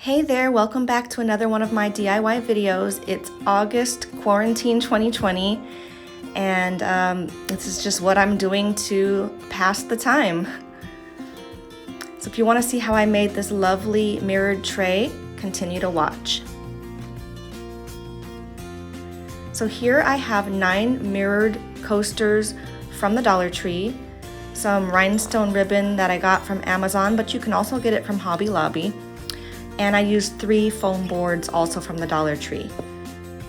Hey there, welcome back to another one of my DIY videos. It's August quarantine 2020 and this is just what I'm doing to pass the time. So if you want to see how I made this lovely mirrored tray, continue to watch. So here I have 9 mirrored coasters from the Dollar Tree, some rhinestone ribbon that I got from Amazon, but you can also get it from Hobby Lobby. And I used 3 foam boards also from the Dollar Tree.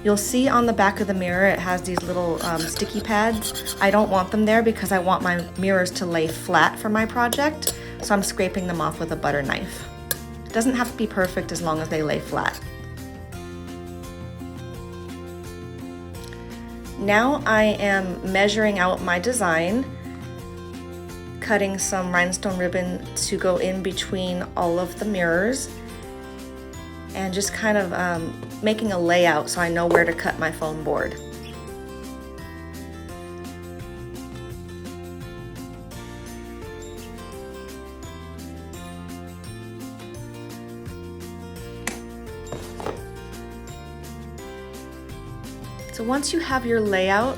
You'll see on the back of the mirror it has these little sticky pads. I don't want them there because I want my mirrors to lay flat for my project, so I'm scraping them off with a butter knife. It doesn't have to be perfect as long as they lay flat. Now I am measuring out my design, cutting some rhinestone ribbon to go in between all of the mirrors, and just kind of making a layout so I know where to cut my foam board. So once you have your layout,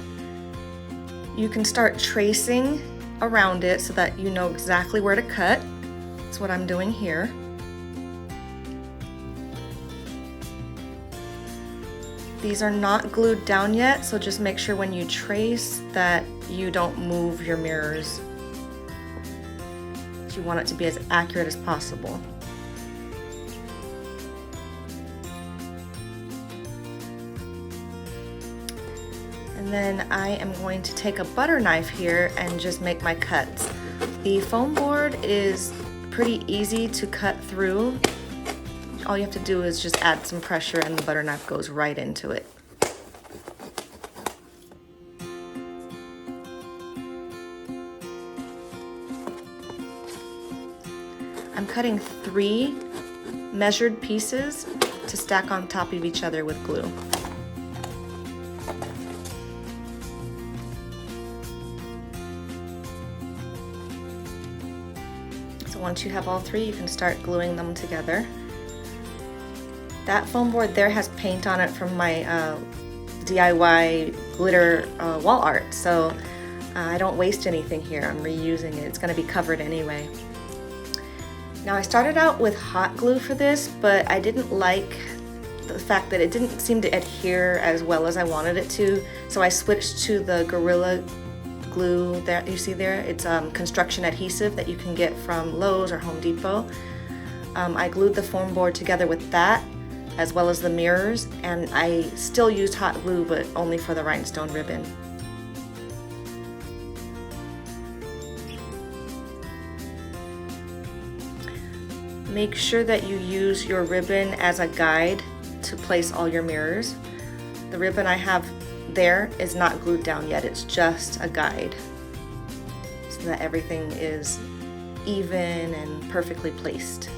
you can start tracing around it so that you know exactly where to cut. That's what I'm doing here. These are not glued down yet, so just make sure when you trace that you don't move your mirrors. You want it to be as accurate as possible. And then I am going to take a butter knife here and just make my cuts. The foam board is pretty easy to cut through. All you have to do is just add some pressure and the butter knife goes right into it. I'm cutting 3 measured pieces to stack on top of each other with glue. So once you have all 3, you can start gluing them together. That foam board there has paint on it from my DIY glitter wall art, so I don't waste anything here. I'm reusing it. It's going to be covered anyway. Now I started out with hot glue for this, but I didn't like the fact that it didn't seem to adhere as well as I wanted it to, so I switched to the Gorilla Glue that you see there. It's construction adhesive that you can get from Lowe's or Home Depot. I glued the foam board together with that, as well as the mirrors, and I still used hot glue, but only for the rhinestone ribbon. Make sure that you use your ribbon as a guide to place all your mirrors. The ribbon I have there is not glued down yet, it's just a guide, so that everything is even and perfectly placed.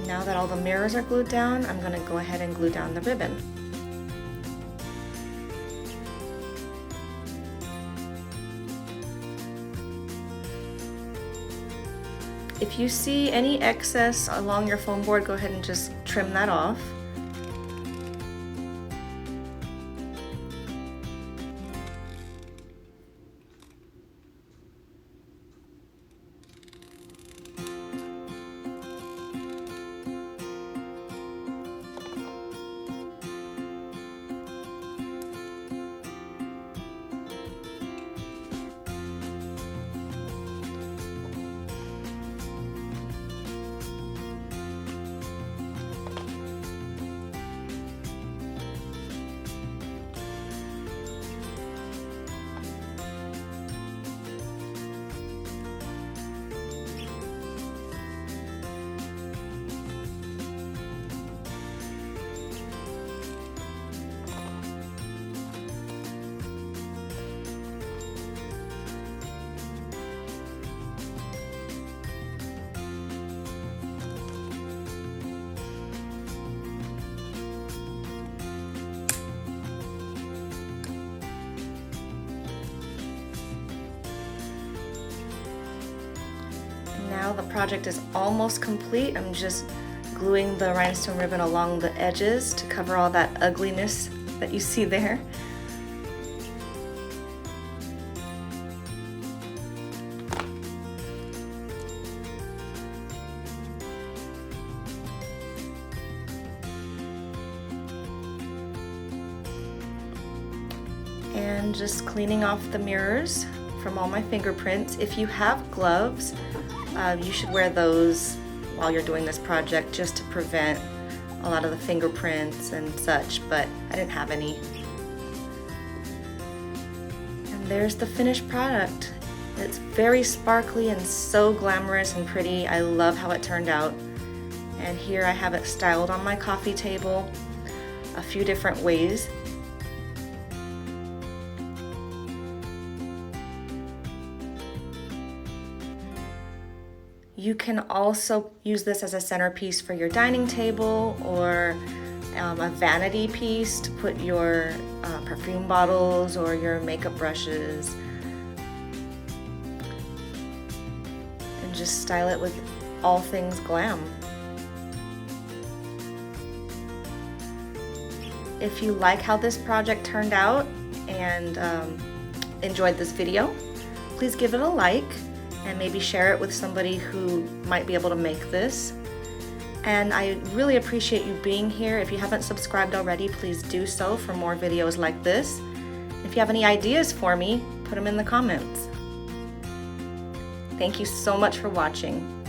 Now that all the mirrors are glued down, I'm going to go ahead and glue down the ribbon. If you see any excess along your foam board, go ahead and just trim that off. Now the project is almost complete. I'm just gluing the rhinestone ribbon along the edges to cover all that ugliness that you see there. And just cleaning off the mirrors from all my fingerprints. If you have gloves, you should wear those while you're doing this project just to prevent a lot of the fingerprints and such, but I didn't have any. And there's the finished product. It's very sparkly and so glamorous and pretty. I love how it turned out. And here I have it styled on my coffee table a few different ways. You can also use this as a centerpiece for your dining table, or a vanity piece to put your perfume bottles or your makeup brushes. And just style it with all things glam. If you like how this project turned out and enjoyed this video, please give it a like. And maybe share it with somebody who might be able to make this. And I really appreciate you being here. If you haven't subscribed already, please do so for more videos like this. If you have any ideas for me, put them in the comments. Thank you so much for watching.